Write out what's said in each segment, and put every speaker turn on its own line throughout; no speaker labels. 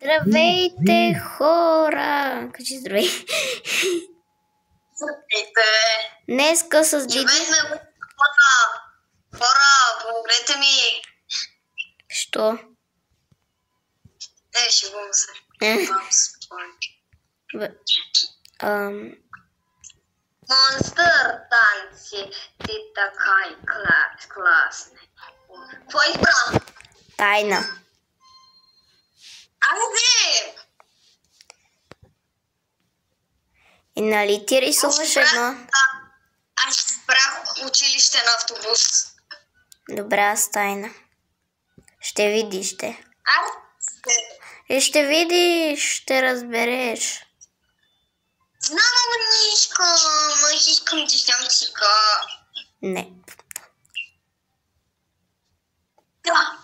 Здравейте, хора! Кажи здравей.
Здравейте!
Днеска с Диди...
Хора, помогнете ми!
Що?
Шегувам се. Монстър танци, ти така и класна. Какво избра?
Тайна.
Айде!
И нали ти рисуваш едно?
Аз избрах училище на автобус.
Добре, аз тайна. Ще видиш, ще. Ще видиш, ще разбереш.
Знам, ама не искам да съм цика.
Не.
Да.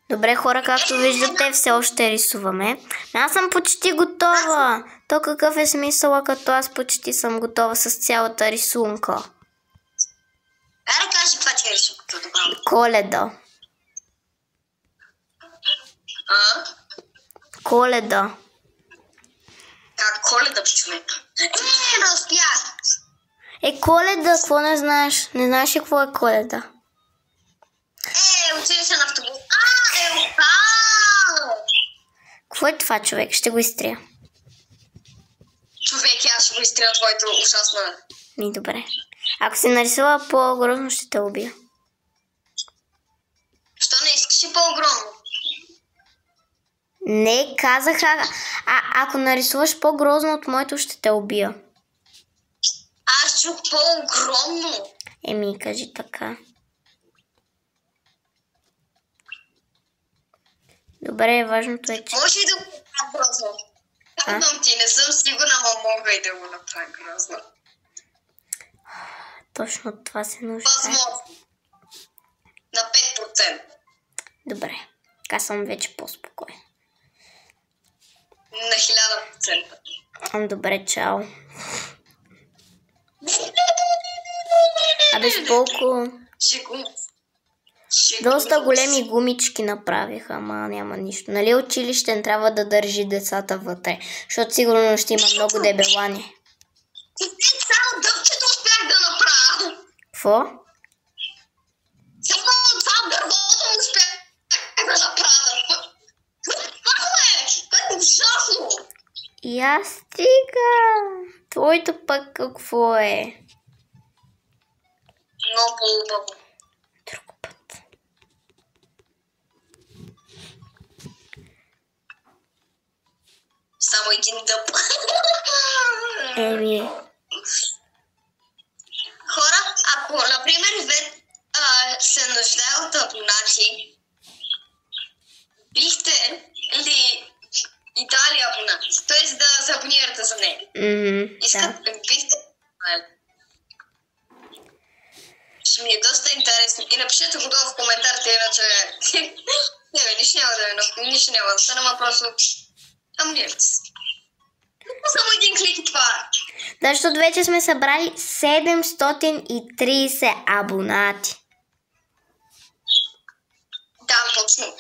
Добре, хора, както виждате, все още рисуваме. Аз съм почти готова. То какъв е смисъла, като аз почти съм готова с цялата рисунка?
Да кажи това, че е рисунката добра.
Коледа. Коледа.
Как Коледа, човек? Разпях!
Коледа, какво не знаеш? Не знаеш ли какво е Коледа?
Училище на автобус.
Какво е това, човек? Ще го изтрия.
Човек, аз ще го изтрия твоето ужасно.
Добре. Ако си нарисува по-грозно, ще те убия.
Що не искаш и по-огромно?
Не, казах, ако нарисуваш по-грозно от моето, ще те убия.
Аз чух по-огромно.
Кажи така. Добре, важното е, че...
Може и да го направя грозно. Казвам ти, не съм сигурна, но мога и да го направя грозно.
Точно това се нужда.
Възможно. На 5%.
Добре, така съм вече по-спокоен.
На 1000%.
Добре, чао. Абе, с колко... Доста големи гумички направиха, ама няма нищо. Нали училище трябва да държи децата вътре, защото сигурно ще има много дебелани.
Само дъвчето успях да направя.
Какво?
Само това дървото успях да направя. Това е ужасно.
И аз стига. Твоето пък какво е?
Много по-убаво.
Друг път.
Само един дъб. Хора, ако, например, се нуждае от абонати, бихте ли и дали абонати? Т.е. да се абонирате за нея. Бихте ще ми е доста интересно. И напишете го долу в коментарите, иначе нищо няма да стане, ама просто абонирате се. Само един клик и това е.
Да, защото вече сме събрали 730 абонати.
Да, точно.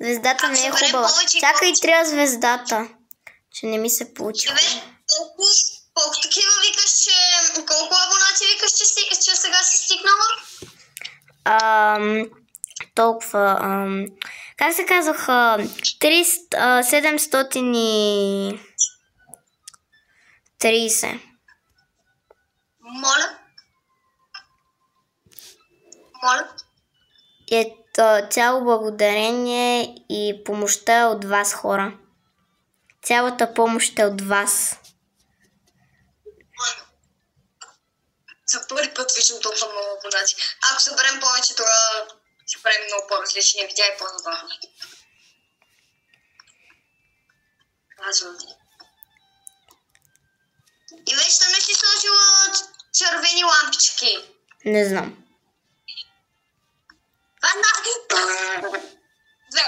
Звездата не е хубава. Чакай трябва звездата. Че не ми се получи.
Колко такива викаш, че... Колко абонати викаш, че сега си стигнала?
Толкова... как се казаха? 730.
Моля?
Цяло благодарение и помощта е от вас, хора. Цялата помощ е от вас.
За първи път виждам толкова много абонати. Ако съберем повече, тогава ще правим много по-различни видеа и по-забавни. Казвам ти. И вече там не си сложила червени лампички.
Не знам.
Две.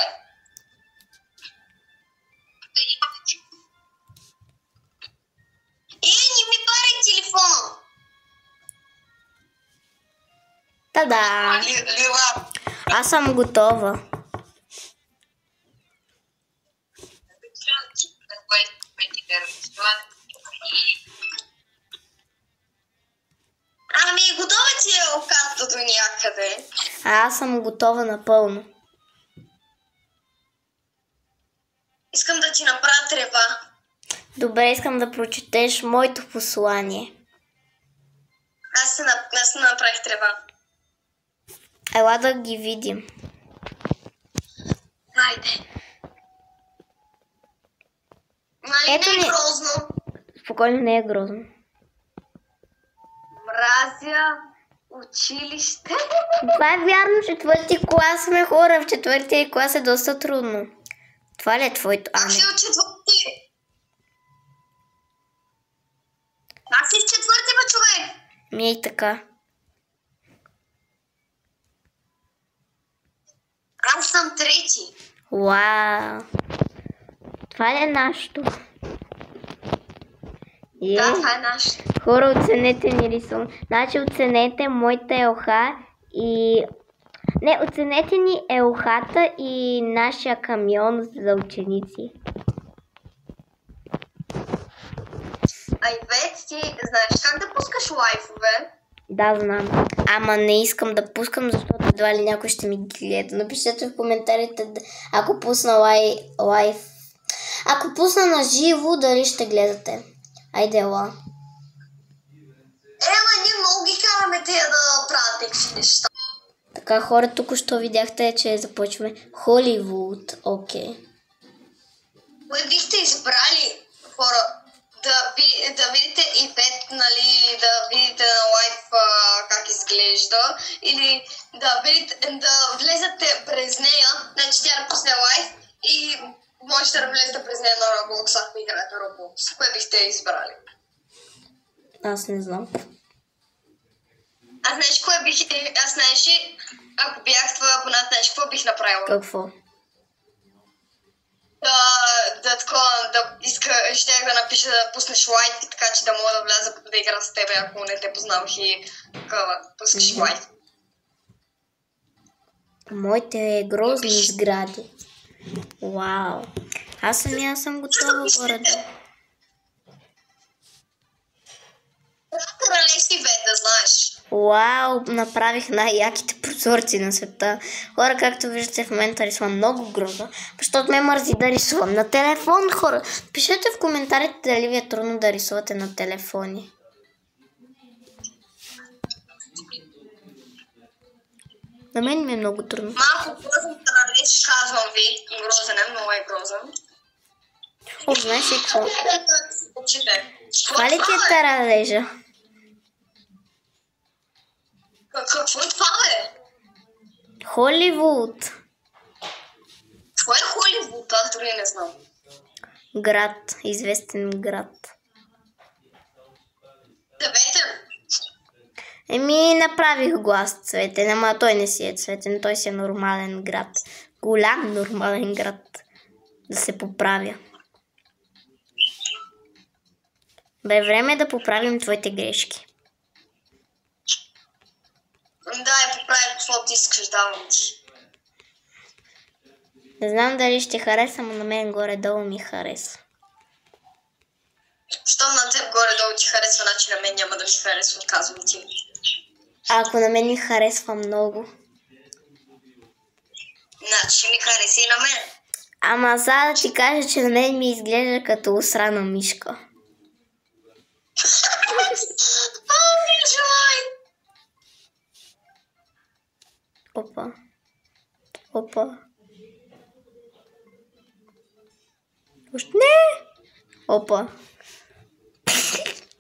Не ми пари телефона.
Та-да!
Лила.
Аз съм готова.
Ами, готова ти е окатата до някъде.
Аз съм готова напълно.
Искам да ти направя трева.
Добре, искам да прочетеш моето послание.
Аз се направих трева.
Ела да ги видим.
Хайде.
Ето
Не е
ни.
грозно.
Спокойно, не е грозно.
Мразя училище.
Това е вярно, четвърти клас сме хора. В четвъртия клас е доста трудно. Това ли е твоето?
Аз си от четвърти. Аз си в четвърти, бе, човек.
Ми е и така.
Аз съм трети.
Вау! Това ли е нашето?
Да, това е наш.
Хора, оценете ни рисунок. Значи оценете моята елха и... Не, оценете ни елхата и нашия камион за ученици.
Айвет, ти знаеш как да пускаш лайфове?
Да, знам. Ама не искам да пускам, защото едва ли някой ще ми гледа. Напишете в коментарите, ако пусна лайф. Ако пусна на живо, дали ще гледате. Айде, ела.
Ние много ги караме те да правят някакви неща.
Така, хора, тук що видяхте, че започваме Холивуд. Окей.
Кое бихте избрали, хора? Да видите Ивет, нали, да видите на лайф как изглежда, или да влезете през нея, значи тя да пусне лайф и можете да влезете през нея на Roblox, ако играете Roblox. Кое бихте избрали?
Аз не знам.
Аз знаеш ли, ако бях твоя абонат, знаеш какво бих направила?
Какво?
Щях да напиша да пуснеш лайк, така че да мога да вляза да игра с тебе, ако не те познавах и пускаш лайк.
Моите грозни сгради. Вау. Аз съм готова города.
Кралешки бе, да знаеш.
Вау, направих най-яките прозорци на света. Хора, както виждате, в момента рисувам много грозно, защото ме мързи да рисувам на телефон, хора. Пишете в коментарите дали ви е трудно да рисувате на телефони. На мен ми е много трудно.
Малко грозен кралеш, казвам ви. Грозен е, много е грозен.
О, знаеш ли какво? Това ли ти
Това
е таралежа?
Какво е това, бе?
Холивуд.
Това е Холивуд, аз дори не знам.
Град, известен град.
Цветен.
Направих глас цветен, ама той не си е цветен, той си е нормален град. Голям нормален град. Да се поправя. Бе, време е да поправим твоите грешки.
Да, поправим каквото искаш, давам ти.
Не знам дали ще хареса, но на мен горе-долу ми хареса.
Щом на теб горе-долу ти харесва, значи на мен няма да ми харесва, казвам ти.
Ако на мен ми харесва много.
Значи ми хареса и на мен.
Ама сега да ти кажа, че на мен ми изглежда като усрана мишка. Опа. Опа. Още не! Опа.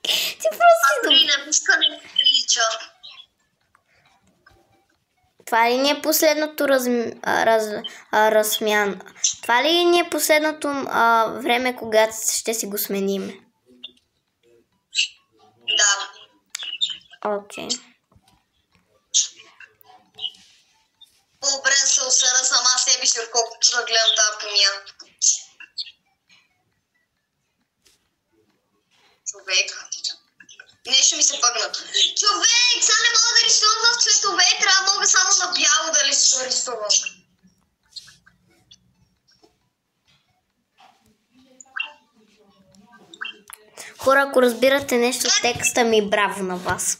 Ти просто си
на мишка не ми прилича.
Това ли ни е последното размяна? Това ли ни е последното време, когато ще си го смениме?
Да.
Окей.
По-добре да се осъда сама себе си, отколкото да гледам тази помия. Човек. Нещо ми се пъгна. Човек, сега не мога да рисувам в цветове, трябва мога само на бяло да рисувам.
Хора, ако разбирате нещо от текста ми, браво на вас.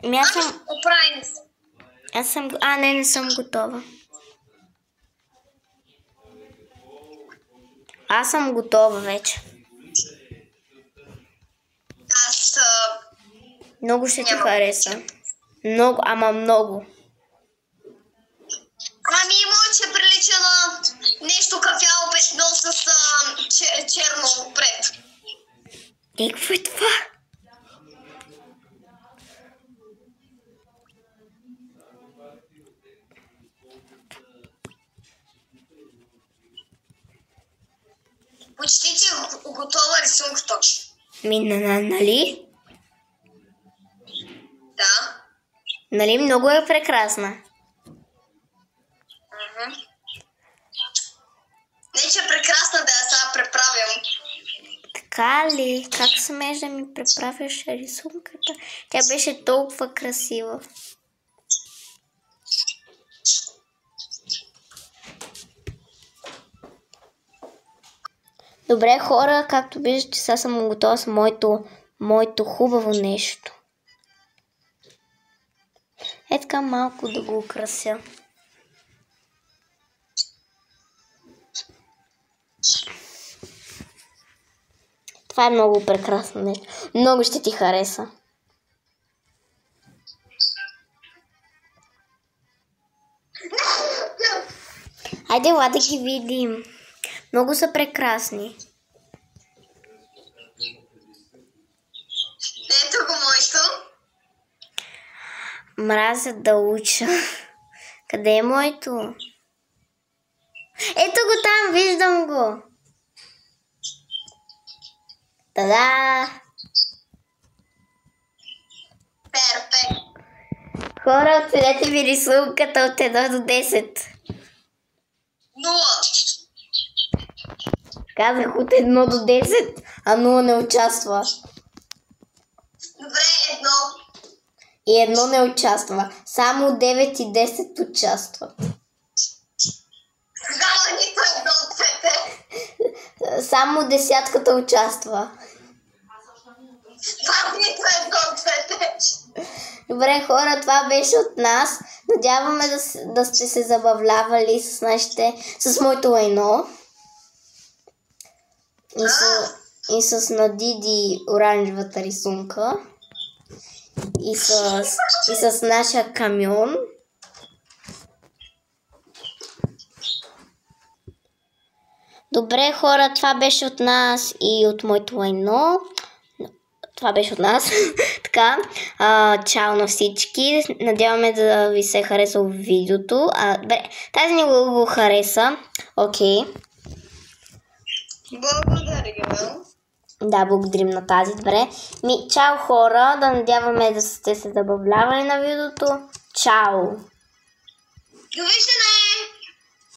Оправим се.
Не съм готова. Аз съм готова вече. Много ще ти хареса. Много, ама много.
Моето прилича на нещо кафяво петно с черно отпред.
Какво е това?
Почти ти готова рисунката.
Нали?
Да.
Нали много е прекрасна?
Не, че е прекрасна, да я сега преправям.
Така ли? Как смееш да ми преправяш рисунката? Тя беше толкова красива. Добре, хора, както виждате, сега съм готова с моето хубаво нещо. Е така малко да го украся. Това е много прекрасно нещо. Много ще ти хареса. Хайде, ела да ги видим. Много са прекрасни.
Ето го моето.
Мразя да уча. Къде е моето? Ето го там, виждам го. Та-да!
Перфект.
Хора, оценете ми рисунката от 1 до 10.
0.
Казах от 1 до 10, а 0 не участва.
Добре, 1.
И 1 не участва. Само 9 и 10 участват.
Тогава нито едно от двете.
Само 10-ката участва.
Това нито едно от двете.
Добре, хора, това беше от нас. Надяваме да сте се забавлявали с моето лайно. И с Надиди оранжевата рисунка. И с нашия камион. Добре, хора, това беше от нас и от моето лайно. Това беше от нас. Така, чао на всички. Надяваме да ви се е харесало видеото. Тази ни го хареса. Окей.
Благодаря.
Да, благодарим на тази. Добре. Чао, хора. Да надяваме да сте се забавлявали на видеото. Чао.
Довиждане!